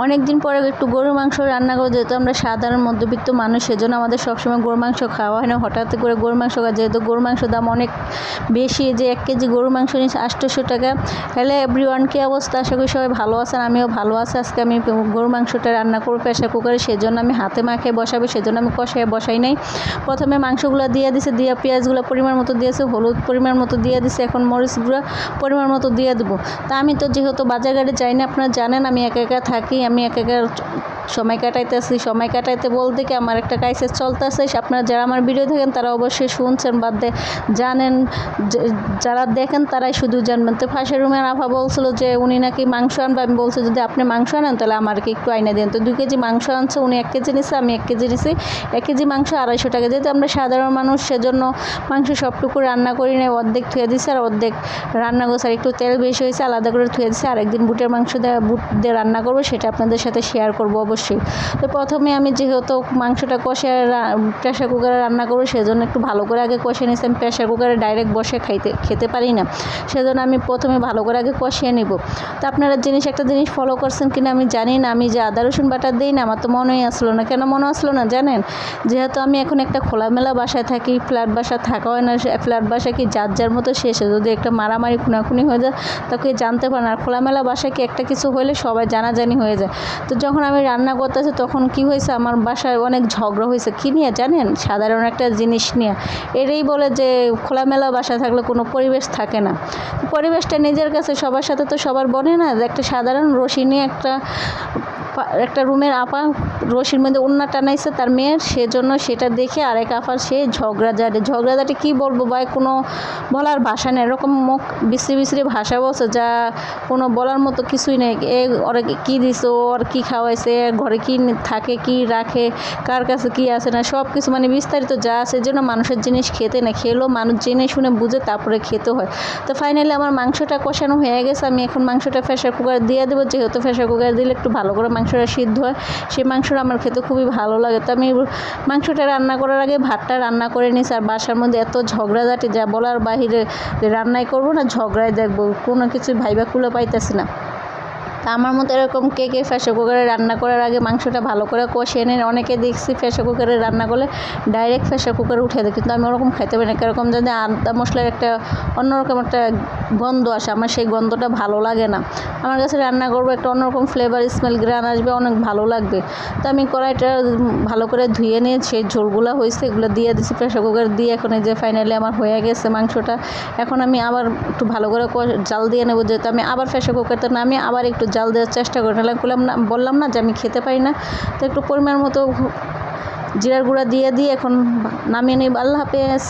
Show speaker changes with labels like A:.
A: অনেক দিন পরে একটু গরুর মাংস রান্না করে, যেহেতু আমরা সাধারণ মধ্যবিত্ত মানুষ, সেজন্য আমাদের সবসময় গরুর মাংস খাওয়া হয় না। হঠাৎ করে গরুর মাংস খাওয়া, যেহেতু গরুর মাংস দাম অনেক বেশি, যে 1 কেজি গরুর মাংস নিচ্ছে 800 টাকা। হ্যালো এভরিওয়ান, কী অবস্থা? আশা করি সবাই ভালো আছেন, আমিও ভালো আছি। আজকে আমি গরুর মাংসটা রান্না করবো প্রেশার কুকারে, সেজন্য আমি হাতে মাখিয়ে বসাবো, সেজন্য আমি কষায় বসাই নাই। প্রথমে মাংসগুলো দিয়ে দিছে, দিয়ে পেঁয়াজগুলো পরিমাণ মতো দিয়েছে, হলুদ পরিমাণ মতো দিয়ে দিছে, এখন মরিচগুলো পরিমাণ মতো দিয়ে দেবো। তা আমি তো যেহেতু বাজারঘাটে যাই না, আপনারা জানেন আমি একা একা থাকি, আমি একা একা সময় কাটাইতেছি। সময় কাটাইতে বলতে কি আমার একটা ক্রাইসিস চলতেছে। আপনারা যারা আমার ভিডিও দেখেন তারা অবশ্যই শুনছেন বা জানেন, যারা দেখেন তারাই শুধু জানবেন। তো পাশের রুমের আফা বলছিল যে উনি নাকি মাংস আনবে। আমি বলছি যদি আপনি মাংস আনেন তাহলে আমাকে একটু আইনা দেন। তো 2 কেজি মাংস আনছে, উনি 1 কেজি নিচ্ছে, আমি 1 কেজি নিছি। 1 কেজি মাংস 250 টাকা। যেহেতু আমরা সাধারণ মানুষ, সেজন্য মাংস সবটুকু রান্না করি নাই, অর্ধেক ধুয়ে দিছে আর অর্ধেক রান্না করছে। আর একটু তেল বেশি হয়েছে, আলাদা করে ধুয়ে দিছে। আরেকদিন বুটের মাংস বুট দিয়ে রান্না করবো, সেটা আপনাদের সাথে শেয়ার করবো অবশ্যই। তো প্রথমে আমি যেহেতু মাংসটা কষে প্রেশার কুকারে রান্না করবো, সেজন্য একটু ভালো করে আগে কষিয়ে নিয়েছি। আমি প্রেশার কুকারে ডাইরেক্ট বসে খেতে পারি না, সেজন্য আমি প্রথমে ভালো করে আগে কষিয়ে নিব। তো আপনারা একটা জিনিস ফলো করছেন কিনা আমি জানি না, আমি যে আদা রসুন বাটা দিই না, আমার তো মনেই আসলো না। কেন মনে আসলো না জানেন? যেহেতু আমি এখন একটা খোলামেলা বাসায় থাকি, ফ্ল্যাট বাসা থাকা হয় না। ফ্ল্যাট বাসা কি যার মতো শেষে, যদি একটা মারামারি খুনাখুনি হয়ে যায় তাকে জানতে পারে না। আর খোলামেলা বাসায় কি একটা কিছু হলে সবাই জানাজানি হয়ে যায়। তো যখন আমি রান্না করতেছি তখন কি হয়েছে, আমার বাসায় অনেক ঝগড়া হয়েছে। কি নিয়ে জানেন? সাধারণ একটা জিনিস নিয়ে। এটাই বলে যে খোলামেলা বাসা থাকলে কোনো পরিবেশ থাকে না। পরিবেশটা নিজের কাছে, সবার সাথে তো সবার বনে না। একটা সাধারণ রশি নিয়ে একটা রুমের আপা রশির মধ্যে ওড়না টানাইছে তার মেয়ের, সেজন্য সেটা দেখে আরেক আপার সে ঝগড়াঝাটি কি বলবো ভাই, কোনো বলার ভাষা নেই। এরকম মুখ বিশ্রী বিশ্রী ভাষা বলছে যা কোনো বলার মতো কিছুই নেই। ওরা কী দিছে, ওর কী খাওয়াইছে, ঘরে কী থাকে, কী রাখে, কার কাছে কী আছে না, সব কিছু মানে বিস্তারিত যা আছে। জন্য মানুষের জিনিস খেতে না, খেলেও মানুষ জেনে শুনে বুঝে তারপরে খেতে হয়। তো ফাইনালি আমার মাংসটা কষানো হয়ে গেছে। আমি এখন মাংসটা প্রেশার কুকার দিয়ে দেবো, যেহেতু প্রেশার কুকার দিলে একটু ভালো করে মাংসটা সিদ্ধ হয়। সেই মাংসটা আমার খেতে খুবই ভালো লাগে। তো আমি মাংসটা রান্না করার আগে ভাতটা রান্না করে নিছি। আর বাসার মধ্যে এত ঝগড়াঝাটি যা বলার বাহিরে, রান্নাই করবো না ঝগড়াই দেখবো, কোনো কিছু ভাইবা কুলে পাইতেছি না। তা আমার মতো এরকম কে প্রেশার কুকারে রান্না করার আগে মাংসটা ভালো করে কষিয়ে নেন। অনেকে দেখছি প্রেশার কুকারে রান্না করলে ডাইরেক্ট প্রেশার কুকারে উঠে দেয়, কিন্তু আমি ওরকম খাইতে পারি না। এরকম যদি আদা মশলার একটা অন্যরকম একটা গন্ধ আসে, আমার সেই গন্ধটা ভালো লাগে না। আমার কাছে রান্না করবো একটা অন্যরকম ফ্লেভার, স্মেল, গ্রান আসবে, অনেক ভালো লাগবে। তো আমি কড়াইটা ভালো করে ধুয়ে নিয়ে সেই ঝোলগুলো হয়েছে এগুলো দিয়ে দিচ্ছি প্রেশার কুকার দিয়ে। এখন এই যে ফাইনালি আমার হয়ে গেছে মাংসটা। এখন আমি আবার একটু ভালো করে জাল দিয়ে নেবো, যেহেতু আমি আবার প্রেশার কুকারটা নামিয়ে আবার একটু জাল দেওয়ার চেষ্টা করি। বললাম না যে আমি খেতে পারি না। তো একটু পরিমাণ মতো জিরার গুঁড়া দিয়ে এখন নামিয়ে নিই। আল্লাহ হাফেজ।